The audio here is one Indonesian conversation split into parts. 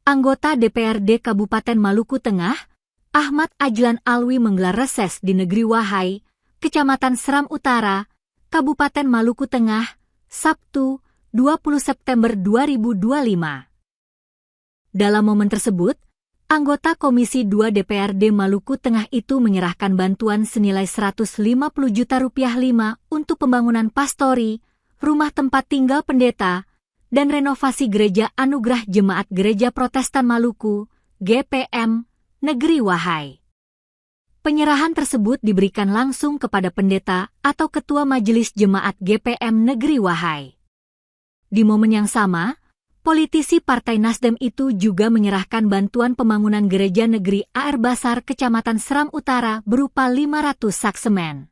Anggota DPRD Kabupaten Maluku Tengah, Ahmad Ajlan Alwi menggelar reses di Negeri Wahai, Kecamatan Seram Utara, Kabupaten Maluku Tengah, Sabtu, 20 September 2025. Dalam momen tersebut, anggota Komisi 2 DPRD Maluku Tengah itu menyerahkan bantuan senilai Rp150 juta untuk pembangunan pastori, rumah tempat tinggal pendeta, dan renovasi Gereja Anugerah Jemaat Gereja Protestan Maluku, GPM, Negeri Wahai. Penyerahan tersebut diberikan langsung kepada pendeta atau Ketua Majelis Jemaat GPM Negeri Wahai. Di momen yang sama, politisi Partai Nasdem itu juga menyerahkan bantuan pembangunan Gereja Negeri Air Basar Kecamatan Seram Utara berupa 500 sak semen.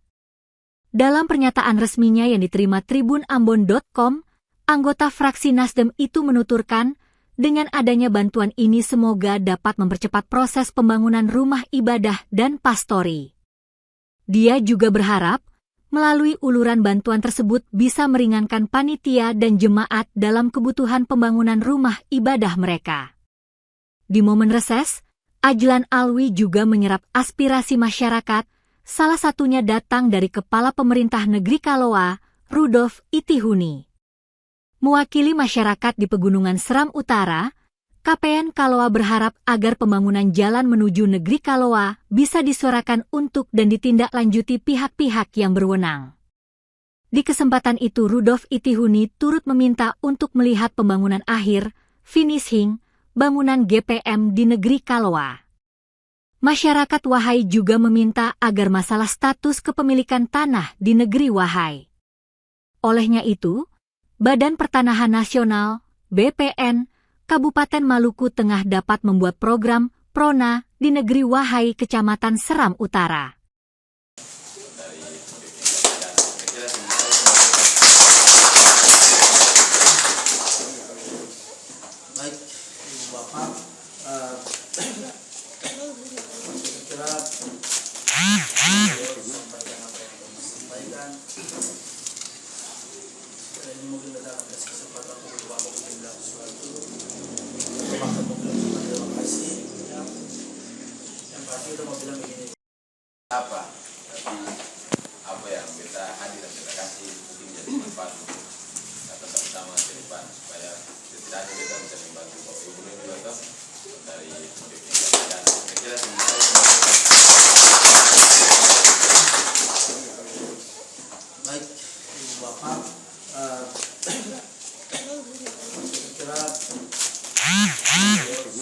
Dalam pernyataan resminya yang diterima tribunambon.com, anggota fraksi Nasdem itu menuturkan, dengan adanya bantuan ini semoga dapat mempercepat proses pembangunan rumah ibadah dan pastori. Dia juga berharap, melalui uluran bantuan tersebut bisa meringankan panitia dan jemaat dalam kebutuhan pembangunan rumah ibadah mereka. Di momen reses, Ajlan Alwi juga menyerap aspirasi masyarakat, salah satunya datang dari Kepala Pemerintah Negeri Kaloa, Rudolf Itihuni. Mewakili masyarakat di Pegunungan Seram Utara, KPN Kaloa berharap agar pembangunan jalan menuju Negeri Kaloa bisa disuarakan untuk dan ditindaklanjuti pihak-pihak yang berwenang. Di kesempatan itu Rudolf Itihuni turut meminta untuk melihat pembangunan akhir, finishing, bangunan GPM di Negeri Kaloa. Masyarakat Wahai juga meminta agar masalah status kepemilikan tanah di Negeri Wahai. Olehnya itu, Badan Pertanahan Nasional, BPN, Kabupaten Maluku Tengah dapat membuat program Prona di Negeri Wahai Kecamatan Seram Utara. Baik, Ibu Bapak, sampaikan. Ini mungkin kita akan kasih kesempatan untuk Bapak bilang sesuatu. Bapak mungkin terima kasih. Yang pasti kita mau bilang begini. Apa yang kita hadir dan kita kasih mungkin jadi manfaat untuk kita bersama ke depan supaya setidaknya kita bisa membantu Bapak Ibu dan juga dari BPN dan kira-kira Baik, Ibu Bapak, kira-kira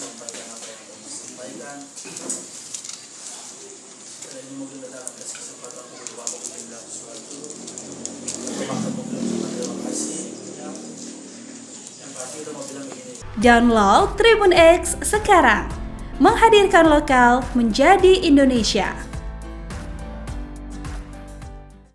sampaikan apa yang kamu sampaikan. Ini mungkin kita akan kasih kesempatan untuk Bapak bilang sesuatu. Bapak mungkin terima kasih. Yang pasti kita mau bilang begini. Download Tribun X sekarang, menghadirkan lokal menjadi Indonesia.